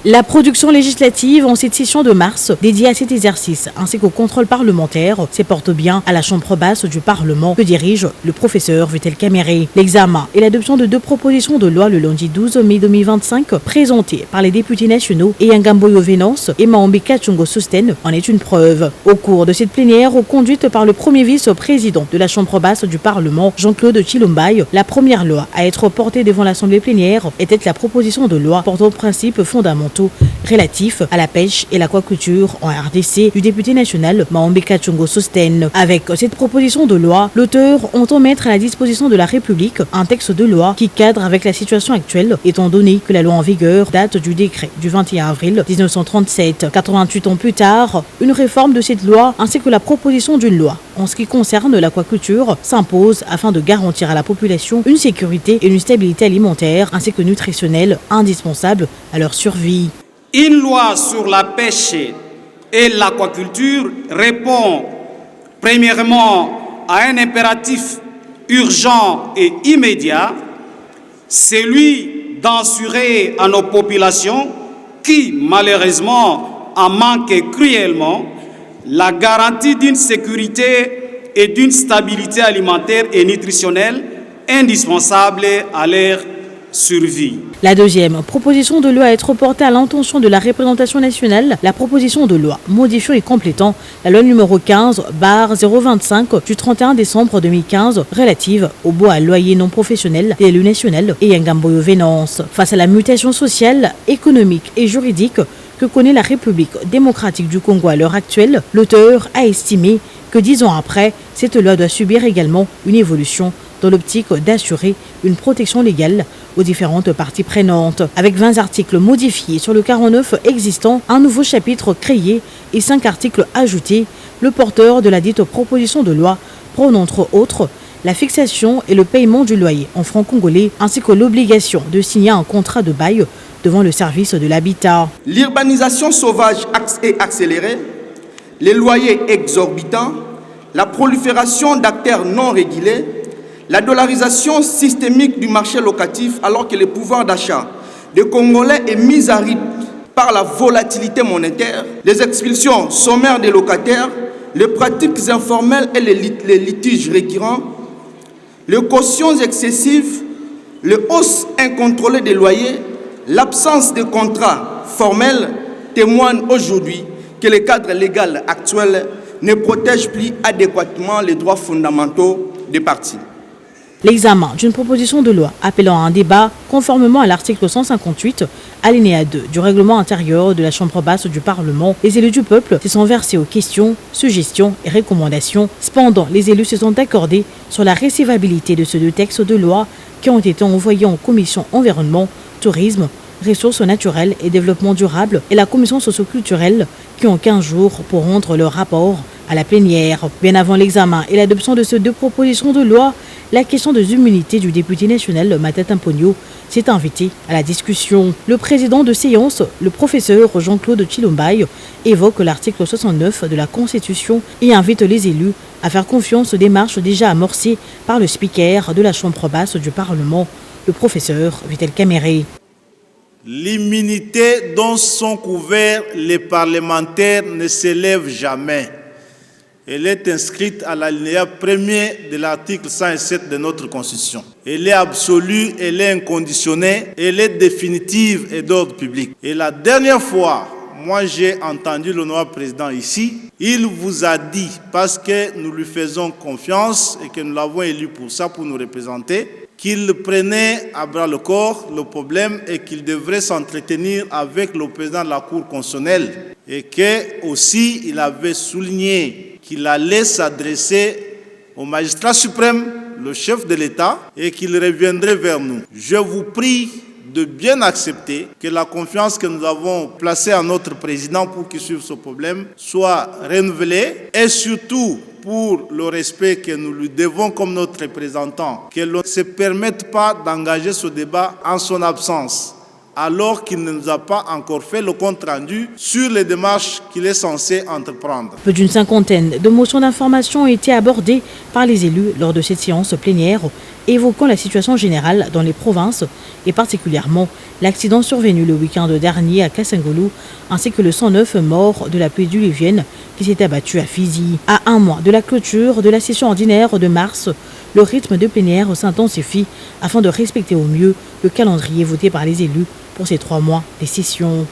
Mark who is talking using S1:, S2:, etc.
S1: La production législative en cette session de mars dédiée à cet exercice ainsi qu'au contrôle parlementaire se porte bien à la chambre basse du Parlement que dirige le professeur Vital Kamerhe. L'examen et l'adoption de deux propositions de loi le lundi 12 mai 2025 présentées par les députés nationaux Eyangamboyo Venance et Maombi Kachungo Sosten en est une preuve. Au cours de cette plénière conduite par le premier vice-président de la chambre basse du Parlement, Jean-Claude Chilombaye, la première loi à être portée devant l'Assemblée plénière était la proposition de loi portant aux principes fondamentaux relatifs à la pêche et l'aquaculture en RDC du député national Maombi Kachungo Sosten. Avec cette proposition de loi, l'auteur entend mettre à la disposition de la République un texte de loi qui cadre avec la situation actuelle, étant donné que la loi en vigueur date du décret du 21 avril 1937. 88 ans plus tard, une réforme de cette loi ainsi que la proposition d'une loi en ce qui concerne l'aquaculture s'impose afin de garantir à la population une sécurité et une stabilité alimentaire ainsi que nutritionnelle indispensables à leur survie.
S2: Une loi sur la pêche et l'aquaculture répond premièrement à un impératif urgent et immédiat, celui d'assurer à nos populations qui malheureusement en manquent cruellement la garantie d'une sécurité et d'une stabilité alimentaire et nutritionnelle indispensable à leur survie.
S1: La deuxième proposition de loi à être portée à l'intention de la représentation nationale, la proposition de loi modifiant et complétant la loi numéro 15/025 du 31 décembre 2015 relative au bois à loyer non professionnel des élus nationaux et Eyangamboyo Venance. Face à la mutation sociale, économique et juridique que connaît la République démocratique du Congo à l'heure actuelle, l'auteur a estimé que 10 ans après, cette loi doit subir également une évolution dans l'optique d'assurer une protection légale aux différentes parties prenantes. Avec 20 articles modifiés sur le 49 existant, un nouveau chapitre créé et 5 articles ajoutés, le porteur de la dite proposition de loi prône entre autres la fixation et le paiement du loyer en francs congolais ainsi que l'obligation de signer un contrat de bail devant le service de l'habitat.
S3: L'urbanisation sauvage et accélérée, les loyers exorbitants, la prolifération d'acteurs non régulés, la dollarisation systémique du marché locatif alors que le pouvoir d'achat des Congolais est mis à rythme par la volatilité monétaire, les expulsions sommaires des locataires, les pratiques informelles et les litiges récurrents, les cautions excessives, les hausses incontrôlées des loyers, l'absence de contrats formels témoignent aujourd'hui que le cadre légal actuel ne protège plus adéquatement les droits fondamentaux des parties.
S1: L'examen d'une proposition de loi appelant à un débat conformément à l'article 158, alinéa 2 du règlement intérieur de la Chambre basse du Parlement, les élus du peuple se sont versés aux questions, suggestions et recommandations. Cependant, les élus se sont accordés sur la recevabilité de ces deux textes de loi qui ont été envoyés en commission environnement, tourisme, ressources naturelles et développement durable et la commission socio-culturelle qui ont 15 jours pour rendre leur rapport à la plénière. Bien avant l'examen et l'adoption de ces deux propositions de loi, la question des immunités du député national Matata Mponyo s'est invitée à la discussion. Le président de séance, le professeur Jean-Claude Chilombaye, évoque l'article 69 de la Constitution et invite les élus à faire confiance aux démarches déjà amorcées par le speaker de la Chambre basse du Parlement, le professeur Vital Kamerhe.
S4: L'immunité dont sont couverts les parlementaires ne s'élève jamais. Elle est inscrite à l'alinéa 1er de l'article 107 de notre Constitution. Elle est absolue, elle est inconditionnée, elle est définitive et d'ordre public. Et la dernière fois, moi j'ai entendu l'honorable président ici, il vous a dit, parce que nous lui faisons confiance et que nous l'avons élu pour ça, pour nous représenter, qu'il prenait à bras le corps le problème et qu'il devrait s'entretenir avec le président de la Cour constitutionnelle. Et que aussi il avait souligné qu'il allait s'adresser au magistrat suprême, le chef de l'État, et qu'il reviendrait vers nous. Je vous prie de bien accepter que la confiance que nous avons placée en notre président pour qu'il suive ce problème soit renouvelée et surtout pour le respect que nous lui devons comme notre représentant, que l'on ne se permette pas d'engager ce débat en son absence, alors qu'il ne nous a pas encore fait le compte-rendu sur les démarches qu'il est censé entreprendre.
S1: Plus d'une cinquantaine de motions d'information ont été abordées par les élus lors de cette séance plénière évoquant la situation générale dans les provinces et particulièrement l'accident survenu le week-end dernier à Kassangolou ainsi que le 109 mort de la pluie diluvienne qui s'est abattue à Fizi. À un mois de la clôture de la session ordinaire de mars, le rythme de plénière s'intensifie afin de respecter au mieux le calendrier voté par les élus pour ces 3 mois des sessions.